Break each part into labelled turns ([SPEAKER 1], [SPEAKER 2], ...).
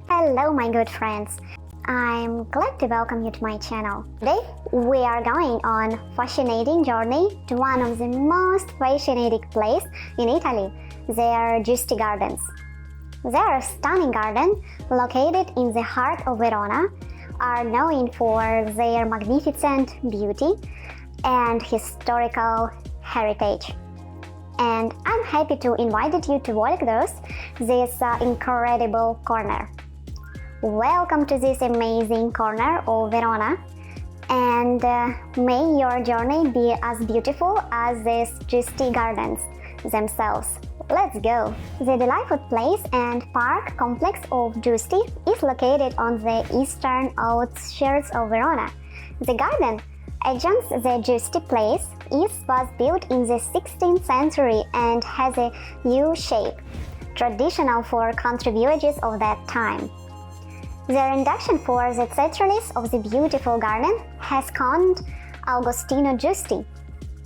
[SPEAKER 1] Hello my good friends, I'm glad to welcome you to my channel. Today we are going on fascinating journey to one of the most fascinating places in Italy, their Giusti Gardens. Their stunning garden, located in the heart of Verona, are known for their magnificent beauty and historical heritage. And I'm happy to invite you to walk through this incredible corner. Welcome to this amazing corner of Verona, and may your journey be as beautiful as these Giusti Gardens themselves. Let's go! The delightful place and park complex of Giusti is located on the eastern outskirts of Verona. The garden adjoins the Giusti Place was built in the 16th century and has a U-shape, traditional for country villages of that time. The rendition for the titulus of the beautiful garden has Count Agostino Giusti.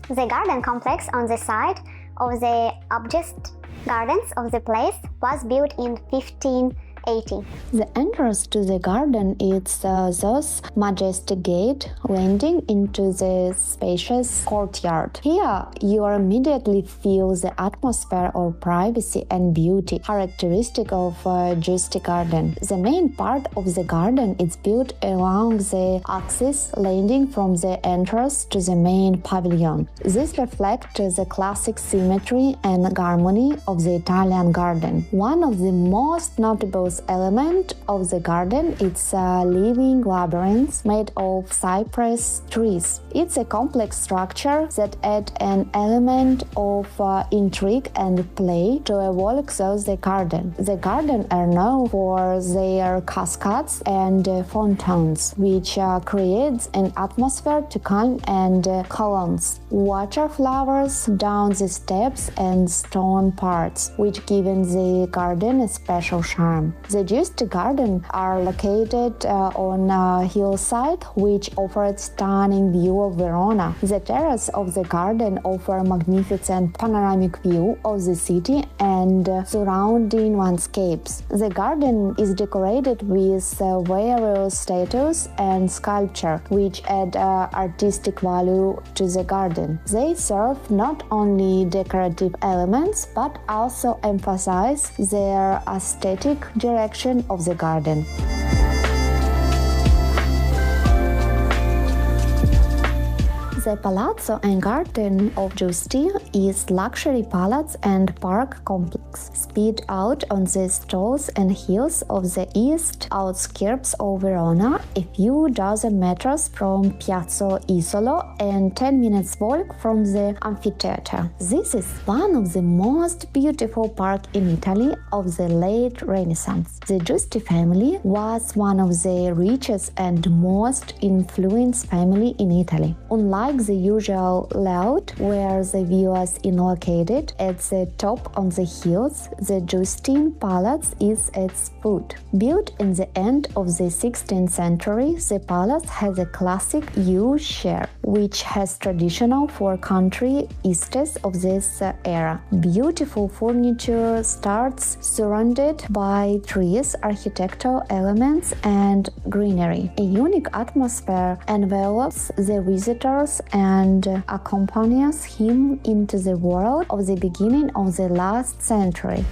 [SPEAKER 1] The garden complex on the site of the object gardens of the place was built in 1580.
[SPEAKER 2] The entrance to the garden is thus majestic gate leading into the spacious courtyard. Here you immediately feel the atmosphere of privacy and beauty characteristic of Giusti Garden. The main part of the garden is built along the axis leading from the entrance to the main pavilion. This reflects the classic symmetry and harmony of the Italian garden. One of the most notable element of the garden is a living labyrinth made of cypress trees. It's a complex structure that adds an element of intrigue and play to a walk through the garden. The garden are known for their cascades and fountains, which creates an atmosphere to calm and columns. Water flowers down the steps and stone parts, which give the garden a special charm. The Giusti Gardens are located on a hillside which offers stunning view of Verona. The terrace of the garden offer magnificent panoramic view of the city and surrounding landscapes. The garden is decorated with various statues and sculpture which add artistic value to the garden. They serve not only decorative elements but also emphasize their aesthetic direction of the garden. The Palazzo and Garden of Giusti is luxury palace and park complex, spread out on the slopes and hills of the east outskirts of Verona, a few dozen meters from Piazza Isolo and 10 minutes walk from the amphitheater. This is one of the most beautiful parks in Italy of the late Renaissance. The Giusti family was one of the richest and most influential family in Italy. Unlike the usual layout where the villas is located at the top on the hills, the Giusti Palace is at its foot. Built in the end of the 16th century, the palace has a classic U-shape, which has traditional for country estates of this era. Beautiful furniture starts surrounded by trees, architectural elements, and greenery. A unique atmosphere envelops the visitors and accompanies him into the world of the beginning of the last century.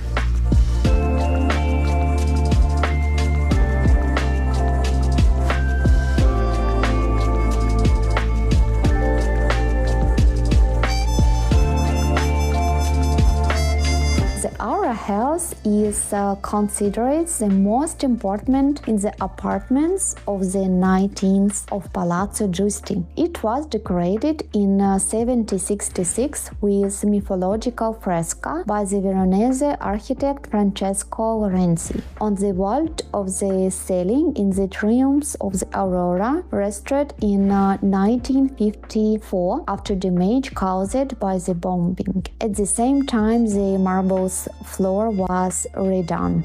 [SPEAKER 2] Our house is considered the most important in the apartments of the 19th of Palazzo Giusti. It was decorated in 1766 with mythological fresco by the Veronese architect Francesco Lorenzi. On the vault of the ceiling in the Triumphs of the Aurora, restored in 1954 after damage caused by the bombing. At the same time, the marble floor was redone.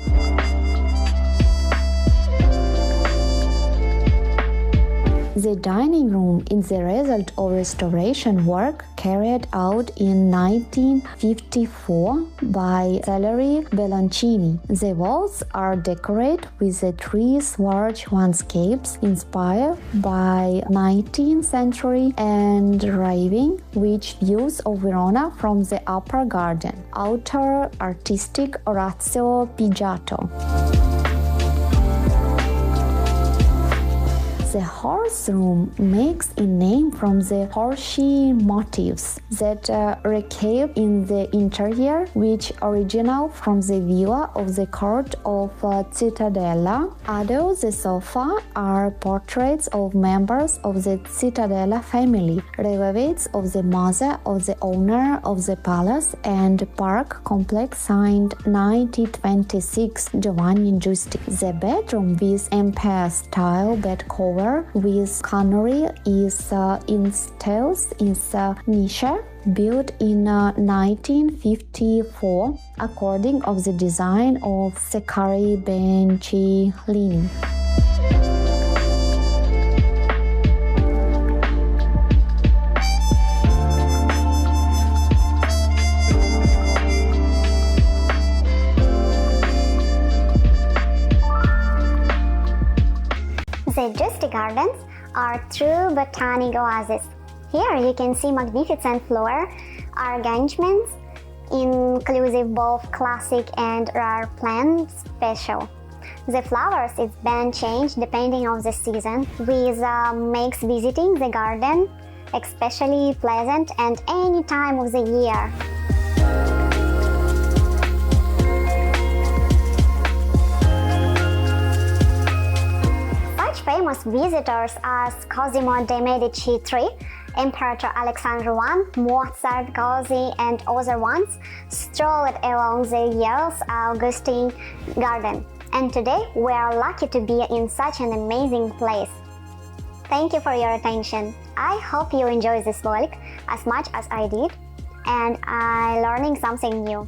[SPEAKER 2] The dining room is the result of restoration work carried out in 1954 by Celery Belloncini. The walls are decorated with the three large landscapes inspired by 19th century engraving, which views of Verona from the upper garden. Author artistic Orazio Pigiato. The horse room makes a name from the horseshoe motifs that recap in the interior, which originate from the villa of the court of Cittadella. Although the sofa are portraits of members of the Cittadella family, relatives of the mother of the owner of the palace and park complex signed 1926 Giovanni Giusti. The bedroom with empire-style bed cover with canary is installed in the niche built in 1954 according of the design of Seccari Bencilini.
[SPEAKER 1] The Giusti Gardens are true botanic oases. Here you can see magnificent flower arrangements, inclusive both classic and rare plant special. The flowers is been changed depending on the season, which makes visiting the garden especially pleasant at any time of the year. Famous visitors as Cosimo de' Medici III, Emperor Alexander I, Mozart, Gozzi, and other ones strolled along the year's Giusti Garden. And today we are lucky to be in such an amazing place. Thank you for your attention. I hope you enjoyed this vlog as much as I did, and I learning something new.